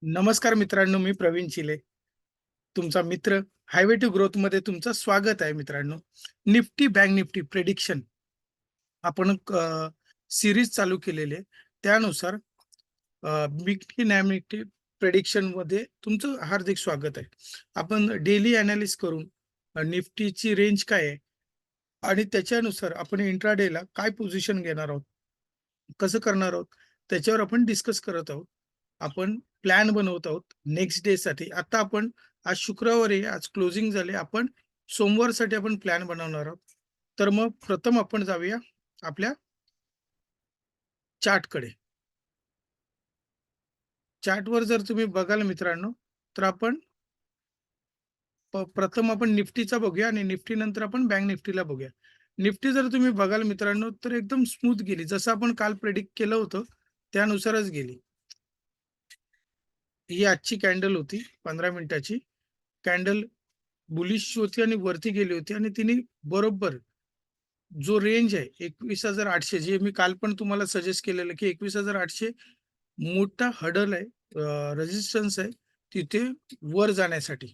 नमस्कार मित्रांनो, मी प्रवीण चिले. तुमचा मित्र हायवे टू ग्रोथमध्ये तुमचं स्वागत आहे मित्रांनो. निफ्टी, बँक निफ्टी प्रेडिक्शन आपण सीरीज चालू केलेली आहे. त्यानुसार निफ्टी, बँक निफ्टी प्रेडिक्शनमध्ये तुमचं हार्दिक स्वागत आहे. आपण डेली एनालिसिस करून निफ्टीची रेंज काय आहे आणि त्याच्यानुसार आपण इंट्राडेला काय पोझिशन घेणार आहोत, कसं करणार आहोत, त्याच्यावर आपण डिस्कस करत आहोत. आपण प्लॅन बनवत आहोत नेक्स्ट डेसाठी. आता आपण आज शुक्रवार आहे, आज क्लोजिंग झाले. आपण सोमवारसाठी आपण प्लॅन बनवणार आहोत. तर मग प्रथम आपण जाऊया आपल्या चार्टकडे. चार्टवर जर तुम्ही बघाल मित्रांनो, तर आपण प्रथम आपण निफ्टीचा बघूया आणि निफ्टी नंतर आपण बँक निफ्टीला बघूया. निफ्टी जर तुम्ही बघाल मित्रांनो, तर एकदम स्मूथ गेली. जसं आपण काल प्रेडिक्ट केलं होतं, त्यानुसारच गेली. ही आजची कॅन्डल होती 15 मिनिटाची. कॅन्डल बुलिश होती आणि वरती गेली होती आणि तिने बरोबर जो रेंज आहे 21,800, जे मी काल पण तुम्हाला सजेस्ट केलेलं, की 21,800 मोठा हर्डल आहे, रेझिस्टन्स आहे तिथे वर जाण्यासाठी.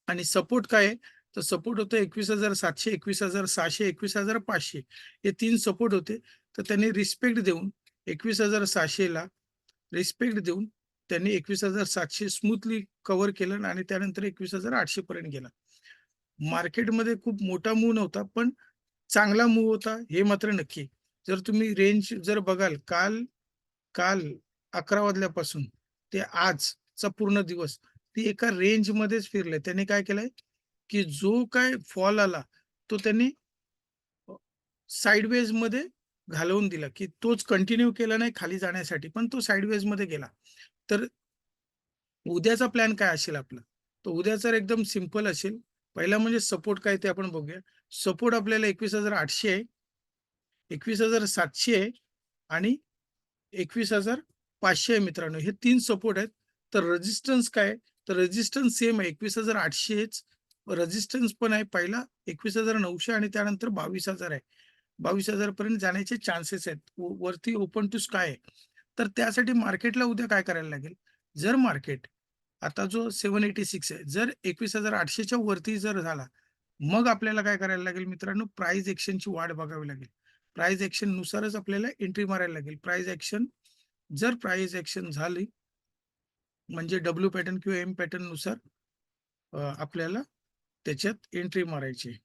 आणि सपोर्ट काय आहे? तर सपोर्ट होतं 21,700, 21,600, 21,500 हे 3 सपोर्ट होते. तर त्यांनी रिस्पेक्ट देऊन 21,600 ला रिस्पेक्ट देऊन त्यांनी 21,700 स्मूथली कव्हर केलं आणि त्यानंतर 21,800 पर्यंत गेला. मार्केटमध्ये खूप मोठा मूव्ह नव्हता, पण चांगला मूव्ह होता हे मात्र नक्की. जर तुम्ही रेंज जर बघाल, काल काल 11 वाजल्यापासून ते आजचा पूर्ण दिवस ती एका रेंजमध्येच फिरले. त्यांनी काय केलंय, की जो काय फॉल आला, तो त्यांनी अ, साइडवेजमध्ये घालवून दिला, की तोच कंटिन्यू केला नाही खाली जाण्यासाठी, पण तो साइडवेजमध्ये गेला. तर उद्याचा प्लॅन काय असेल आपला? तर उद्या तर एकदम सिंपल असेल. पहिला म्हणजे सपोर्ट काय ते आपण बघूया. सपोर्ट आपल्याला 21,800 आहे, 21,700 आहे आणि 21,500 आहे मित्रांनो. हे 3 सपोर्ट आहेत. तर रेझिस्टन्स काय आहे? तर रेझिस्टन्स सेम आहे 21,800च. रेझिस्टन्स पण आहे पहिला 21,900 आणि त्यानंतर 22,000 आहे. 22,000 पर्यंत जाण्याचे चान्सेस आहेत. वरती ओपन टू स्काय आहे. तर त्यासाठी मार्केटला उद्या काय करायला लागेल? जर मार्केट आता जो 786 आहे, जर 21,800 च्या वरती जर झाला, मग आपल्याला काय करायला लागेल मित्रांनो? प्राइस एक्शनची वाट बघावी लागेल. प्राइस एक्शननुसारच आपल्याला एंट्री मारायला लागेल. जर प्राइस एक्शन झाली, म्हणजे डब्ल्यू पॅटर्न किंवा एम पॅटर्ननुसार आपल्याला त्याच्यात एंट्री मारायची आहे.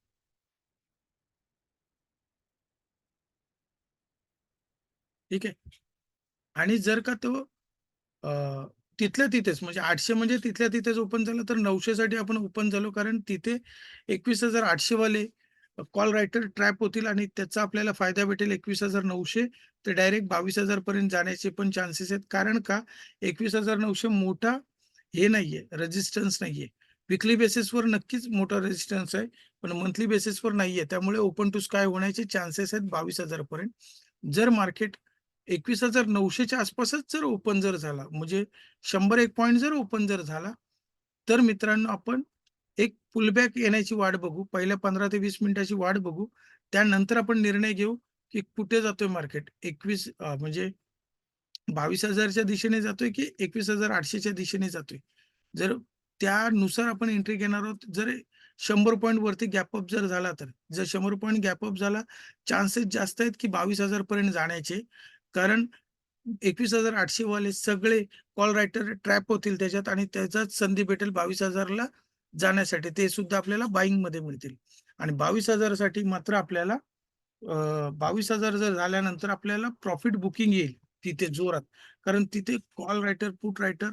ठीक आहे. आणि जर का तो अ, तिथल्या तिथेच म्हणजे 800 म्हणजे तिथल्या तिथेच ओपन झालं, तर 900 साठी आपण ओपन झालो. कारण तिथे 21,800 वाले कॉल रायटर ट्रॅप होतील आणि त्याचा आपल्याला फायदा भेटेल 21,900 ते डायरेक्ट 22,000 पर्यंत जाण्याचे पण चान्सेस आहेत. कारण का 21,900 मोठा हे नाहीये, रेझिस्टन्स नाहीये. वीकली बेसिसवर नक्कीच मोठा रेझिस्टन्स आहे, पण मंथली बेसिसवर नाहीये. त्यामुळे ओपन टू स्काय होण्याचे चान्सेस आहेत 22,000 पर्यंत. जर मार्केट 21,900 च्या आसपासच जर ओपन जर झाला, म्हणजे 100-1 पॉइंट जर ओपन जर झाला, तर मित्रांनो आपण एक पुलबॅक येण्याची वाट बघू. पहिल्या 15 ते 20 मिनिटाची वाट बघू. त्यानंतर आपण निर्णय घेऊ, की कुठे जातोय मार्केट. म्हणजे 22,000 च्या दिशेने जातोय, की 21,800 च्या दिशेने जातोय. जर त्यानुसार आपण एंट्री घेणार आहोत. जर 100 पॉइंट वरती गॅप अप जर झाला तर. जर 100 पॉइंट गॅप अप झाला, चान्सेस जास्त आहेत, की 22,000 पर्यंत जाण्याचे. कारण 21,800 वाले सगळे कॉल रायटर ट्रॅप होतील त्याच्यात आणि त्याचाच संधी भेटेल 22,000 ला जाण्यासाठी. ते सुद्धा आपल्याला बायिंगमध्ये मिळतील. आणि 22,000 साठी मात्र आपल्याला 22,000 जर झाल्यानंतर आपल्याला प्रॉफिट बुकिंग येईल तिथे जोरात. कारण तिथे कॉल रायटर, पुट रायटर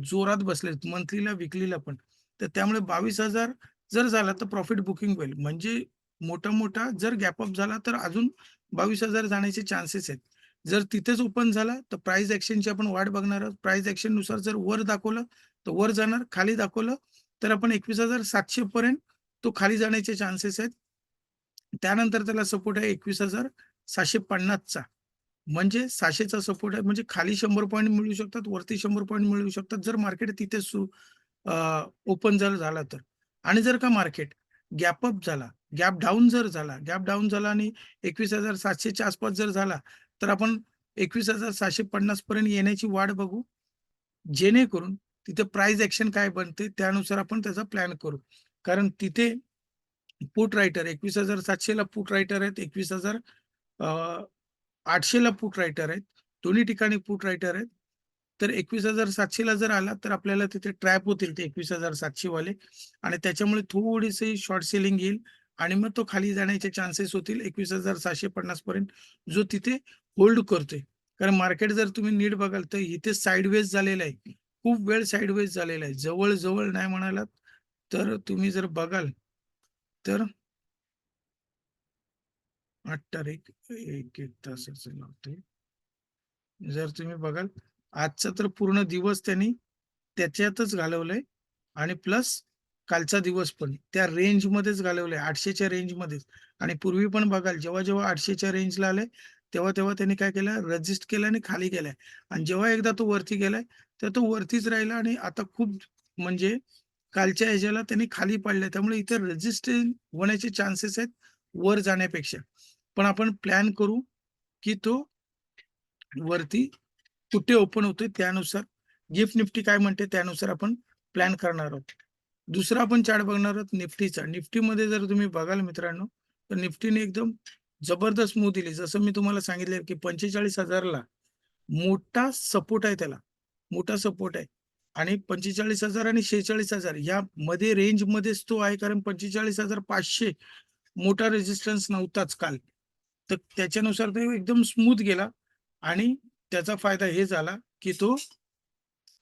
जोरात बसलेत मंथलीला, वीकलीला पण. तर त्यामुळे 22,000 जर झाला तर प्रॉफिट बुकिंग होईल. म्हणजे मोठा-मोठा जर गॅप अप झाला तर अजून 22,000 जाण्याचे चान्सेस आहेत. जर तिथेच ओपन झाला तर प्राइस एक्शनची आपण वाट बघणार आहोत. प्राइस एक्शननुसार जर वर दाखवलं तर वर जाणार, खाली दाखवलं तर आपण 21,700 पर्यंत तो खाली जाण्याचे चान्सेस आहेत. त्यानंतर त्याला सपोर्ट आहे 21,750 चा. म्हणजे 600 चा सपोर्ट आहे. म्हणजे खाली 100 पॉइंट मिळू शकतात, वरती 100 पॉइंट मिळू शकतात. जर मार्केट तिथे ओपन जर झाला तर. आणि जर का मार्केट गॅप अप झाला, गॅप डाउन झाला आणि 21,700 च्या आसपास जर झाला, तर आपण 21,750 पर्यंत येण्याची वाट बघू. जेणेकरून तिथे प्राइस ॲक्शन काय बनते त्यानुसार आपण त्याचा प्लॅन करू. कारण तिथे पुट रायटर 21,700 ला पुट रायटर आहेत. 800 ला पुट रायटर आहेत. दोन्ही ठिकाणी पुट रायटर आहेत. तर 21,700 ला जर आला, तर आपल्याला तिथे ट्रॅप होतील ते 21,700 वाले आणि त्याच्यामुळे थोडीशी शॉर्ट सेलिंग येईल आणि मग तो खाली जाण्याचे चान्सेस होतील 21,750 पर्यंत, जो तिथे होल्ड करतोय. कारण मार्केट जर तुम्ही नीट बघाल, तर इथे साइडवेज झालेलं आहे. खूप वेळ साइडवेज झालेला आहे. जवळ-जवळ नाही म्हणालात, तर तुम्ही जर बघाल, तर 8 तारीख 1-1 तासाचं लावतोय. जर तुम्ही बघाल, आजचा तर पूर्ण दिवस त्यांनी त्याच्यातच घालवलाय आणि प्लस कालचा दिवस पण त्या रेंजमध्येच घालवलाय 800च्या रेंजमध्येच आणि पूर्वी पण बघाल जेव्हा-जेव्हा 800च्या रेंजला आले, तेव्हा-तेव्हा त्यांनी काय केलं रेझिस्ट केलं आणि खाली गेलाय आणि जेव्हा एकदा तो वरती गेलाय, तर तो वरतीच राहिला आणि आता खूप म्हणजे कालच्या ह्याच्याला त्यांनी खाली पाडलंय. त्यामुळे इथे रेझिस्टन्स होण्याचे चान्सेस आहेत वर जाण्यापेक्षा. पण आपण प्लॅन करू, की तो वरती कुठे ओपन होतोय त्यानुसार गिफ्ट निफ्टी काय म्हणते त्यानुसार आपण प्लॅन करणार आहोत. दुसरा आपण चार्ट बघणार आहोत निफ्टीचा. निफ्टीमध्ये जर तुम्ही बघाल मित्रांनो, तर निफ्टीने एकदम जबरदस्त मूव्ह दिली. जसं मी तुम्हाला सांगितलं की 45,000 ला मोठा सपोर्ट आहे त्याला. मोठा सपोर्ट आहे आणि 45,000 आणि 46,000 या मध्ये रेंजमध्येच तो आहे कारण 45,500 मोठा रेझिस्टन्स नव्हताच काल. तर त्याच्यानुसार तो एकदम स्मूथ गेला आणि त्याचा फायदा हे झाला, की तो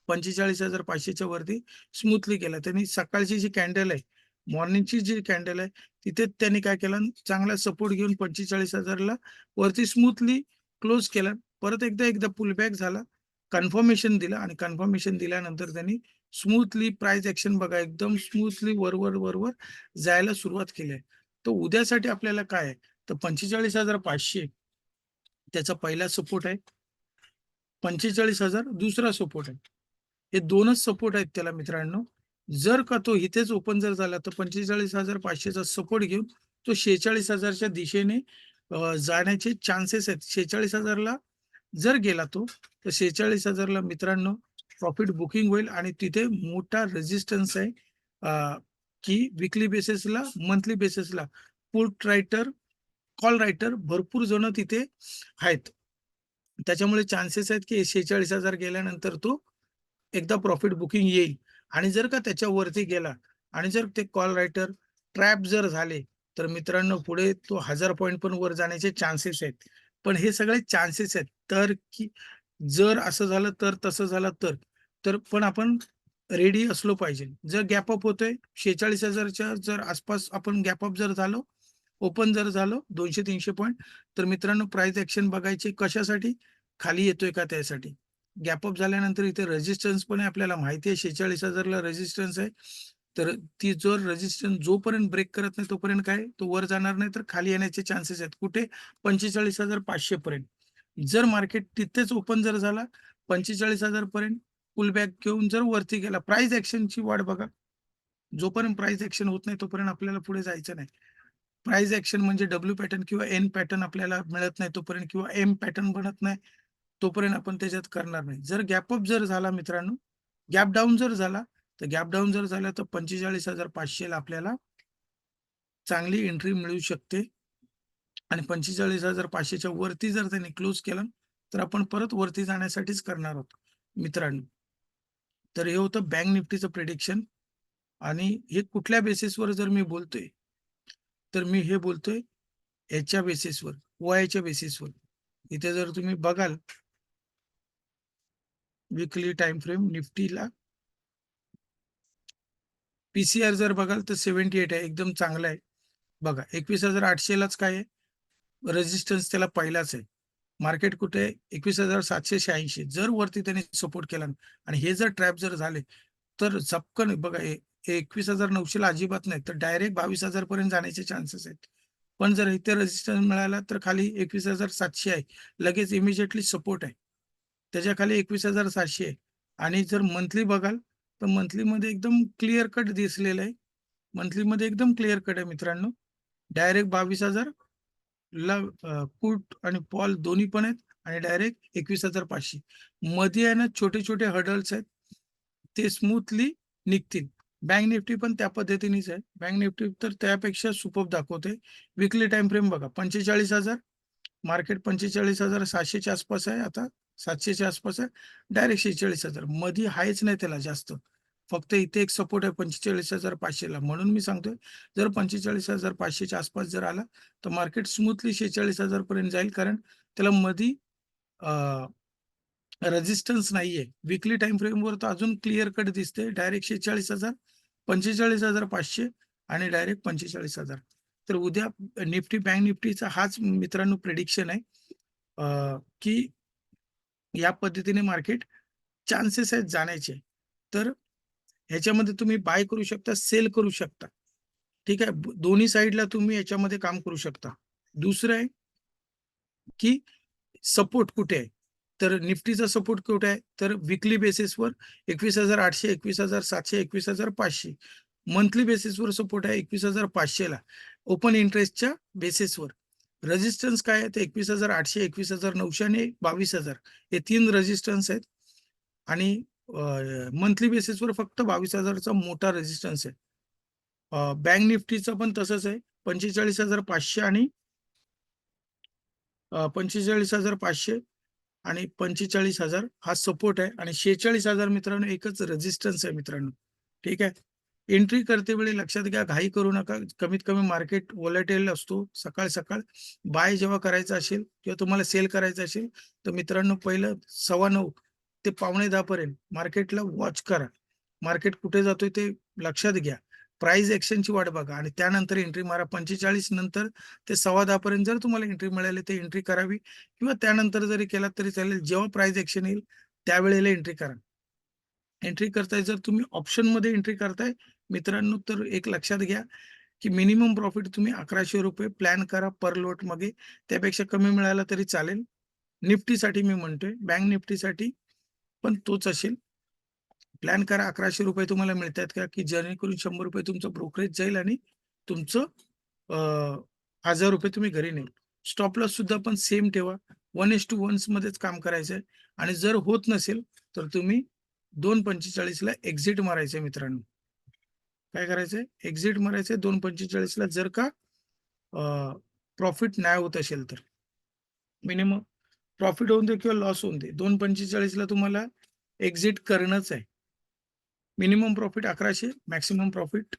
45,500 च्या वरती स्मूथली गेला. त्यांनी सकाळची जी कॅन्डल आहे, मॉर्निंगची जी कॅन्डल आहे, तिथे त्यांनी काय केलं, चांगला सपोर्ट घेऊन 45,000 ला वरती स्मूथली क्लोज केला. परत एकदा पुलबॅक झाला. कन्फर्मेशन दिलं आणि कन्फर्मेशन दिल्यानंतर त्यांनी स्मूथली प्राइस एक्शन बघा एकदम स्मूथली वर जायला सुरुवात केली आहे. तर उद्यासाठी आपल्याला काय आहे, तर 45,500 त्याचा पहिला सपोर्ट आहे. 45,000 दुसरा सपोर्ट आहे. हे 2च सपोर्ट आहेत त्याला मित्रांनो. जर का तो इथेच ओपन जर झाला तर 45,500 चा सपोर्ट घेऊन तो 46,000 च्या दिशेने जाण्याचे चान्सेस आहेत. 46,000 ला जर गेला तो, तर 46,000 ला मित्रांनो प्रॉफिट बुकिंग होईल आणि तिथे मोठा रेझिस्टन्स आहे. की विकली बेसिसला, मंथली बेसिसला पुट रायटर, कॉल रायटर भरपूर जण तिथे आहेत. त्याच्यामुळे चान्सेस आहेत की 46,000 गेल्यानंतर तो एकदा प्रॉफिट बुकिंग येईल आणि जर का त्याच्यावरती गेला आणि जर ते कॉल रायटर ट्रॅप जर झाले, तर मित्रांनो पुढे तो 1000 पॉइंट पण वर जाण्याचे चान्सेस आहेत. पण हे सगळे चान्सेस आहेत. तर की जर असं झालं तर, तसं झालं तर, तर पण आपण रेडी असलो पाहिजे. जर गॅप अप होतोय 46,000 च्या जर आसपास आपण गॅप अप जर झालो, ओपन जर झालो 200-300 पॉइंट, तर मित्रांनो प्राइस एक्शन बघायची कशासाठी? खाली येतोय का त्यासाठी. गॅप अप झाल्यानंतर इथे रेझिस्टन्स पण आहे आपल्याला माहिती आहे 46,000 ला रेझिस्टन्स आहे. तर ती जर रेझिस्टन्स जोपर्यंत ब्रेक करत नाही तोपर्यंत काय तो वर जाणार नाही तर खाली येण्याचे चान्सेस आहेत. कुठे? 45,500 पर्यंत. जर मार्केट तिथेच ओपन जर झाला 45,000 पर्यंत पुल बॅक घेऊन जर वरती गेला प्राइस एक्शनची वाट बघा. जोपर्यंत प्राइस एक्शन होत नाही तोपर्यंत आपल्याला पुढे जायचं नाही. प्राइस एक्शन म्हणजे डब्ल्यू पॅटर्न किंवा एन पॅटर्न आपल्याला मिळत नाही तोपर्यंत किंवा एम पॅटर्न बनत नाही, तोपर्यंत आपण त्याच्यात करणार नाही. जर गॅप अप जर झाला मित्रांनो, गॅप डाउन जर झाला, तर गॅप डाउन जर झाला तर 45,500 ला आपल्याला चांगली एंट्री मिळू शकते आणि 45,500 च्या वरती जर त्यांनी क्लोज केला, तर आपण परत वरती जाण्यासाठीच करणार आहोत मित्रांनो. तर हे होतं बँक निफ्टीचं प्रिडिक्शन आणि हे कुठल्या बेसिसवर जर मी बोलतोय, तर मी हे बोलतोय ह्याच्या बेसिसवर, OI बेसिसवर. इथे जर तुम्ही बघाल विकली टाईम फ्रेम निफ्टीला पी-सी-आर जर बघाल तर 78 आहे. एकदम चांगला आहे. बघा 21,800 लाच काय आहे? रेझिस्टन्स त्याला पहिलाच आहे. मार्केट कुठे आहे? 21,786 जर वरती त्यांनी सपोर्ट केला आणि हे जर ट्रॅप जर झाले, तर झपकन बघा 21,900 ला अजिबात नाही, तर डायरेक्ट 22,000 पर्यंत जाण्याचे चान्सेस आहेत. पण जर इथे रेझिस्टन्स मिळाला, तर खाली 21,700 आहे. लगेच इमिडिएटली सपोर्ट आहे. त्याच्या खाली 21,700 आहे आणि जर मंथली बघाल, तर मंथलीमध्ये एकदम क्लिअर कट दिसलेलं आहे. मंथलीमध्ये एकदम क्लिअर कट आहे मित्रांनो. डायरेक्ट 22,000 ला पुट आणि कॉल दोन्ही पण आहेत आणि डायरेक्ट 21,500 मध्ये आहे ना छोटे-छोटे हर्डल्स आहेत. ते स्मूथली निघतील. बँक निफ्टी पण त्या पद्धतीनेच आहे. बँक निफ्टी तर त्यापेक्षा सुपर्ब दाखवते. विकली टाइम फ्रेम बघा 45,000 मार्केट 45,700 च्या आसपास आहे आता. 700 च्या आसपास आहे. डायरेक्ट 46,000 मध्ये हायच नाही त्याला जास्त. फक्त इथे एक सपोर्ट आहे 45,500 ला. म्हणून मी सांगतोय जर 45,500 च्या आसपास जर आला तर मार्केट स्मूथली 46,000 पर्यंत जाईल. कारण त्याला मध्ये रेझिस्टन्स नाहीये. विकली टाइम फ्रेमवर तर अजून क्लिअर कट दिसते. डायरेक्ट 46,000, 45,500 आणि डायरेक्ट 45,000. तर उद्या निफ्टी, बँक निफ्टीचा हाच मित्रांनो प्रेडिक्शन आहे, की या पद्धतीने मार्केट चान्सेस आहेत जाण्याचे. तर ह्याच्यामध्ये तुम्ही बाय करू शकता, सेल करू शकता. ठीक आहे. दोन्ही साइडला तुम्ही याच्यामध्ये काम करू शकता. दुसरं आहे, की सपोर्ट कुठे आहे? तर निफ्टीचा सपोर्ट कुठे आहे? तर विकली बेसिसवर 21,800, 21,700, 21,500. मंथली बेसिसवर सपोर्ट आहे 21,500 ला. ओपन इंटरेस्टच्या बेसिसवर. रेझिस्टन्स काय आहे? तर 21,800, 21,900 आणि 22,000 हे 3 रेझिस्टन्स आहेत. आणि मंथली बेसिसवर फक्त 22,000 चा मोठा रेझिस्टन्स आहे. बँक निफ्टीचं पण तसंच आहे. 45,500 आणि 45,500 आणि 45,000 हा सपोर्ट आहे आणि 46,000 मित्रांनो एकच रेझिस्टन्स आहे मित्रांनो. ठीक आहे. एंट्री करते वेळी लक्षात घ्या, घाई करू नका. कमीत कमी मार्केट व्होलॅटाईल असतो. सकाळ बाय जेव्हा करायचं असेल किंवा तुम्हाला सेल करायचं असेल, तर मित्रांनो पहिलं 9:15 ते 9:45 पर्यंत मार्केटला वॉच करा. मार्केट कुठे जातोय ते लक्षात घ्या. प्राइस एक्शनची वाट बघा आणि त्यानंतर एंट्री मारा. 45 नंतर ते 10:15 पर्यंत जर तुम्हाला एंट्री मिळाली तर एंट्री करावी किंवा त्यानंतर जरी केलात तरी चालेल. जेव्हा प्राइस एक्शन येईल त्यावेळेला एंट्री करा. एंट्री करताय जर तुम्ही ऑप्शनमध्ये एंट्री करताय मित्रांनो, तर एक लक्षात घ्या, की मिनिमम प्रॉफिट तुम्ही ₹1,100 प्लॅन करा पर लॉट मागे. त्यापेक्षा कमी मिळाला तरी चालेल. निफ्टीसाठी मी म्हणतोय. बँक निफ्टीसाठी पण तोच असेल. प्लॅन करा. ₹1,100 तुम्हाला मिळतायत का? की जेणेकरून ₹100 तुमचं ब्रोकरेज जाईल आणि तुमचं ₹1,000 तुम्ही घरी नेल. स्टॉप लॉस सुद्धा पण सेम ठेवा. 1:1 मध्येच काम करायचंय आणि जर होत नसेल तर तुम्ही 2:45 ला एक्झिट मारायचंय मित्रांनो. काय करायचंय? एक्झिट मारायचंय 2:45 ला जर का प्रॉफिट नाही होत असेल तर. मिनिमम प्रॉफिट होऊन दे किंवा लॉस होऊन दे. 2:45 ला तुम्हाला एक्झिट करणंच आहे. मिनिमम प्रॉफिट 1100, मॅक्सिमम प्रॉफिट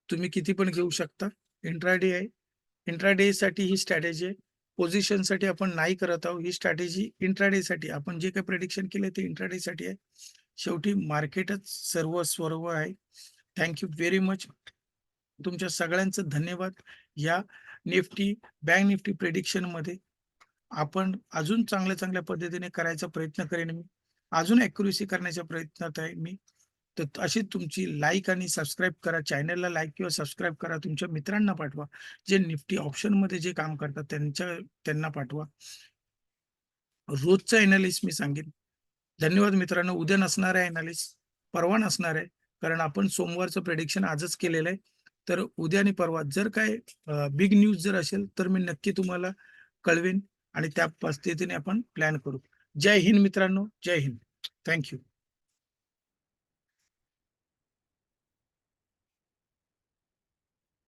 तुम्ही किती पण घेऊ शकता. इंट्राडे आहे. इंट्राडेसाठी ही स्ट्रॅटेजी आहे. पोझिशनसाठी आपण नाही करत आहोत. ही स्ट्रॅटेजी इंट्राडेसाठी आपण जे काही प्रेडिक्शन केलंय ते इंट्राडेसाठी आहे. शेवटी मार्केटच सर्वस्व आहे. Thank you very much. तुमच्या सगळ्यांचं धन्यवाद. या निफ्टी, बँक निफ्टी प्रेडिक्शनमध्ये आपण अजून चांगल्या पद्धतीने करायचा प्रयत्न करेन मी. अजून ॲक्युरसी करण्याच्या प्रयत्नात आहे मी. तर अशी तुमची लाईक आणि सबस्क्राईब करा. चॅनलला लाईक किंवा सबस्क्राईब करा. तुमच्या मित्रांना पाठवा. जे निफ्टी ऑप्शनमध्ये जे काम करतात त्यांना पाठवा. रोजचा एनालिस्ट मी सांगेन. धन्यवाद मित्रांनो. उद्या नसणार आहे एनालिस्ट, परवा नसणार आहे. कारण आपण सोमवारचं प्रेडिक्शन आजच केलेलं आहे. तर उद्या आणि परवा जर काय बिग न्यूज जर असेल तर मी नक्की तुम्हाला कळवेन आणि त्या पद्धतीने आपण प्लॅन करू. जय हिंद मित्रांनो. जय हिंद. Thank you.